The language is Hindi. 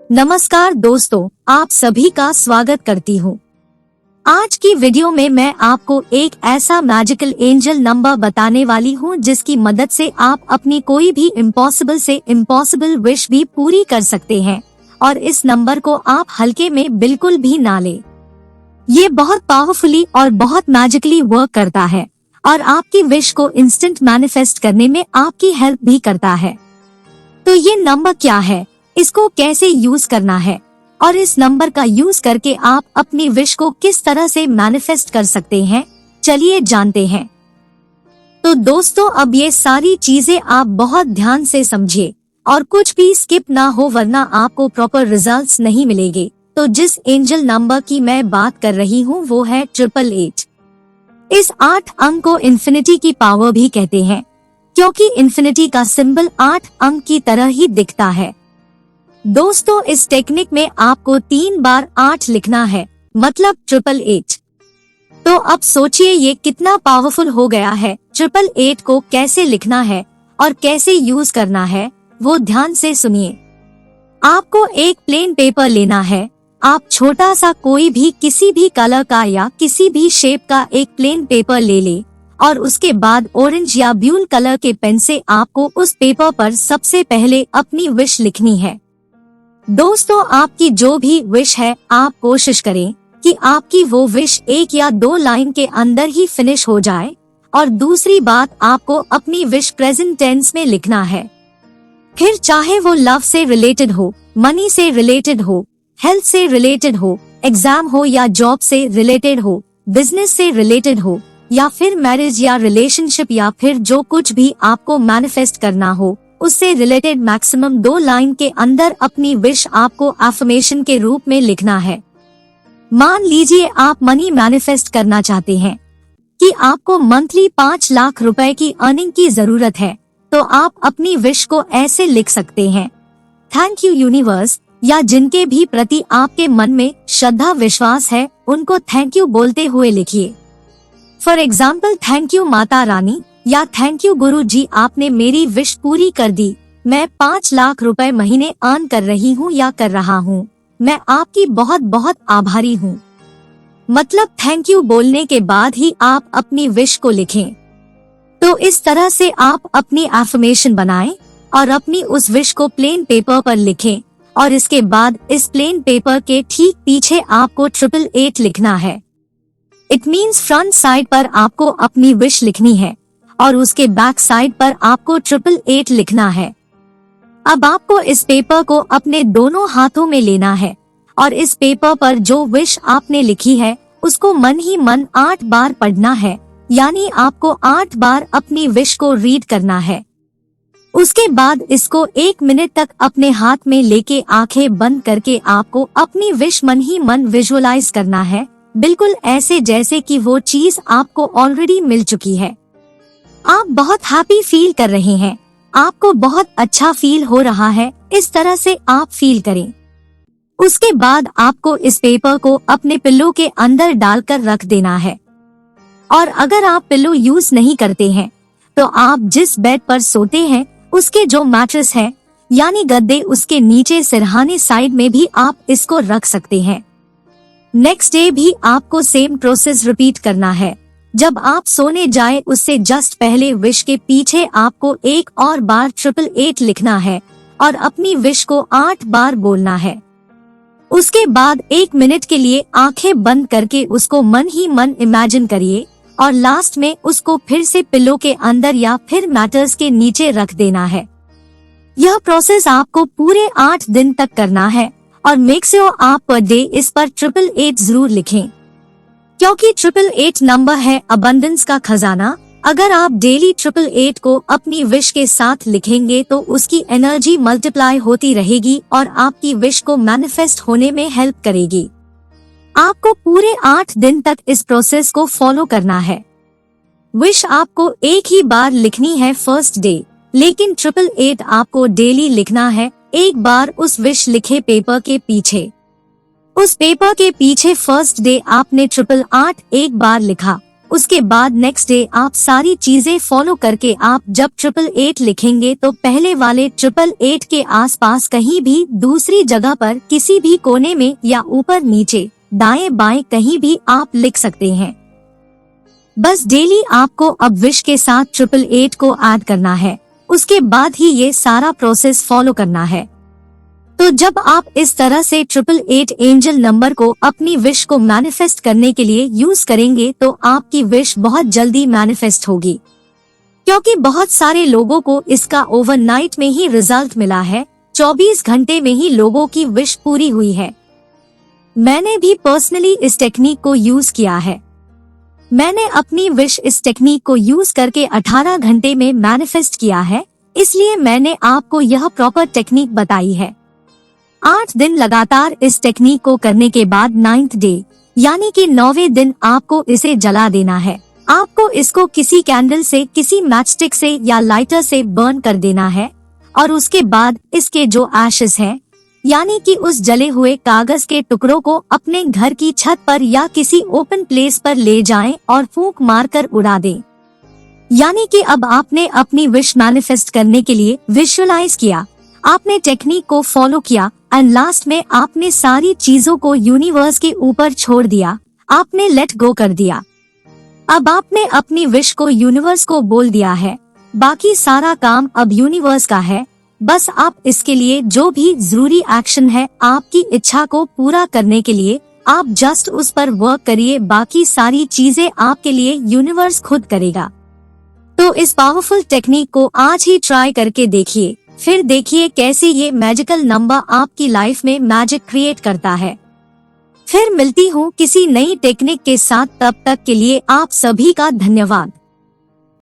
नमस्कार दोस्तों, आप सभी का स्वागत करती हूँ। आज की वीडियो में मैं आपको एक ऐसा मैजिकल एंजल नंबर बताने वाली हूँ जिसकी मदद से आप अपनी कोई भी इम्पॉसिबल से इम्पॉसिबल विश भी पूरी कर सकते हैं और इस नंबर को आप हल्के में बिल्कुल भी ना ले। ये बहुत पावरफुली और बहुत मैजिकली वर्क करता है और आपकी विश को इंस्टेंट मैनिफेस्ट करने में आपकी हेल्प भी करता है। तो ये नंबर क्या है, इसको कैसे यूज करना है और इस नंबर का यूज करके आप अपनी विश को किस तरह से मैनिफेस्ट कर सकते हैं, चलिए जानते हैं। तो दोस्तों, अब ये सारी चीजें आप बहुत ध्यान से समझिए और कुछ भी स्किप ना हो, वरना आपको प्रॉपर रिजल्ट्स नहीं मिलेंगे। तो जिस एंजल नंबर की मैं बात कर रही हूँ वो है 888। इस 8 अंक को इन्फिनिटी की पावर भी कहते हैं, क्योंकि इन्फिनिटी का सिंबल 8 अंक की तरह ही दिखता है। दोस्तों, इस टेक्निक में आपको 3 बार 8 लिखना है, मतलब 888। तो अब सोचिए ये कितना पावरफुल हो गया है। 888 को कैसे लिखना है और कैसे यूज करना है वो ध्यान से सुनिए। आपको एक प्लेन पेपर लेना है। आप छोटा सा कोई भी किसी भी कलर का या किसी भी शेप का एक प्लेन पेपर ले ले और उसके बाद ऑरेंज या ब्लू कलर के पेन से आपको उस पेपर पर सबसे पहले अपनी विश लिखनी है। दोस्तों, आपकी जो भी विश है, आप कोशिश करें कि आपकी वो विश 1 या 2 लाइन के अंदर ही फिनिश हो जाए। और दूसरी बात, आपको अपनी विश प्रेजेंट टेंस में लिखना है। फिर चाहे वो लव से रिलेटेड हो, मनी से रिलेटेड हो, हेल्थ से रिलेटेड हो, एग्जाम हो या जॉब से रिलेटेड हो, बिजनेस से रिलेटेड हो या फिर मैरिज या रिलेशनशिप या फिर जो कुछ भी आपको मैनिफेस्ट करना हो, उससे रिलेटेड मैक्सिमम 2 लाइन के अंदर अपनी विश आपको अफर्मेशन के रूप में लिखना है। मान लीजिए आप मनी मैनिफेस्ट करना चाहते हैं कि आपको मंथली 5 लाख रुपए की अर्निंग की जरूरत है, तो आप अपनी विश को ऐसे लिख सकते हैं। थैंक यू यूनिवर्स, या जिनके भी प्रति आपके मन में श्रद्धा विश्वास है उनको थैंक यू बोलते हुए लिखिए। For example, thank you Mata Rani या थैंक यू गुरु जी, आपने मेरी विश पूरी कर दी। मैं 5 लाख रुपए महीने अर्न कर रही हूँ या कर रहा हूँ। मैं आपकी बहुत बहुत आभारी हूँ। मतलब थैंक यू बोलने के बाद ही आप अपनी विश को लिखें। तो इस तरह से आप अपनी अफर्मेशन बनाएं और अपनी उस विश को प्लेन पेपर पर लिखें और इसके बाद इस प्लेन पेपर के ठीक पीछे आपको 888 लिखना है। इट मीन्स फ्रंट साइड पर आपको अपनी विश लिखनी है और उसके बैक साइड पर आपको 888 लिखना है। अब आपको इस पेपर को अपने दोनों हाथों में लेना है और इस पेपर पर जो विश आपने लिखी है उसको मन ही मन 8 बार पढ़ना है, यानी आपको 8 बार अपनी विश को रीड करना है। उसके बाद इसको 1 मिनट तक अपने हाथ में लेके आंखें बंद करके आपको अपनी विश मन ही मन विजुअलाइज करना है, बिल्कुल ऐसे जैसे कि वो चीज आपको ऑलरेडी मिल चुकी है। आप बहुत हैप्पी फील कर रहे हैं, आपको बहुत अच्छा फील हो रहा है, इस तरह से आप फील करें। उसके बाद आपको इस पेपर को अपने पिल्लो के अंदर डालकर रख देना है। और अगर आप पिल्लो यूज नहीं करते हैं तो आप जिस बेड पर सोते हैं उसके जो मैट्रेस है यानी गद्दे, उसके नीचे सिरहाने साइड में भी आप इसको रख सकते हैं। नेक्स्ट डे भी आपको सेम प्रोसेस रिपीट करना है। जब आप सोने जाए उससे जस्ट पहले विश के पीछे आपको एक और बार 888 लिखना है और अपनी विश को 8 बार बोलना है। उसके बाद 1 मिनट के लिए आंखें बंद करके उसको मन ही मन इमेजिन करिए और लास्ट में उसको फिर से पिल्लो के अंदर या फिर मैटर्स के नीचे रख देना है। यह प्रोसेस आपको पूरे 8 दिन तक करना है और मेक श्योर आप पर डे इस पर 888 जरूर लिखें, क्योंकि 888 नंबर है अबंडेंस का खजाना। अगर आप डेली 888 को अपनी विश के साथ लिखेंगे तो उसकी एनर्जी मल्टीप्लाई होती रहेगी और आपकी विश को मैनिफेस्ट होने में हेल्प करेगी। आपको पूरे 8 दिन तक इस प्रोसेस को फॉलो करना है। विश आपको एक ही बार लिखनी है फर्स्ट डे, लेकिन 888 आपको डेली लिखना है, एक बार उस विश लिखे पेपर के पीछे। उस पेपर के पीछे फर्स्ट डे आपने 888 एक बार लिखा, उसके बाद नेक्स्ट डे आप सारी चीजें फॉलो करके आप जब 888 लिखेंगे तो पहले वाले 888 के आसपास कहीं भी दूसरी जगह पर किसी भी कोने में या ऊपर नीचे दाएं बाएं कहीं भी आप लिख सकते हैं। बस डेली आपको अब विश के साथ 888 को ऐड करना है, उसके बाद ही ये सारा प्रोसेस फॉलो करना है। तो जब आप इस तरह से 888 एंजल नंबर को अपनी विश को मैनिफेस्ट करने के लिए यूज करेंगे तो आपकी विश बहुत जल्दी मैनिफेस्ट होगी, क्योंकि बहुत सारे लोगों को इसका ओवरनाइट में ही रिजल्ट मिला है। 24 घंटे में ही लोगों की विश पूरी हुई है। मैंने भी पर्सनली इस टेक्निक को यूज किया है। मैंने अपनी विश इस टेक्निक को यूज करके 18 घंटे में मैनिफेस्ट किया है, इसलिए मैंने आपको यह प्रॉपर टेक्निक बताई है। 8 दिन लगातार इस टेक्निक को करने के बाद 9th डे यानी कि 9वें दिन आपको इसे जला देना है। आपको इसको किसी कैंडल से, किसी मैचस्टिक से या लाइटर से बर्न कर देना है और उसके बाद इसके जो एशेस हैं यानी कि उस जले हुए कागज के टुकड़ों को अपने घर की छत पर या किसी ओपन प्लेस पर ले जाएं और फूंक मारकर उड़ा दें। यानी कि अब आपने अपनी विश मैनिफेस्ट करने के लिए विजुअलाइज किया, आपने टेक्निक को फॉलो किया एंड लास्ट में आपने सारी चीजों को यूनिवर्स के ऊपर छोड़ दिया, आपने लेट गो कर दिया। अब आपने अपनी विश को यूनिवर्स को बोल दिया है, बाकी सारा काम अब यूनिवर्स का है। बस आप इसके लिए जो भी जरूरी एक्शन है आपकी इच्छा को पूरा करने के लिए आप जस्ट उस पर वर्क करिए, बाकी सारी चीजें आपके लिए यूनिवर्स खुद करेगा। तो इस पावरफुल टेक्निक को आज ही ट्राई करके देखिए, फिर देखिए कैसे ये मैजिकल नंबर आपकी लाइफ में मैजिक क्रिएट करता है। फिर मिलती हूँ किसी नई टेक्निक के साथ, तब तक के लिए आप सभी का धन्यवाद।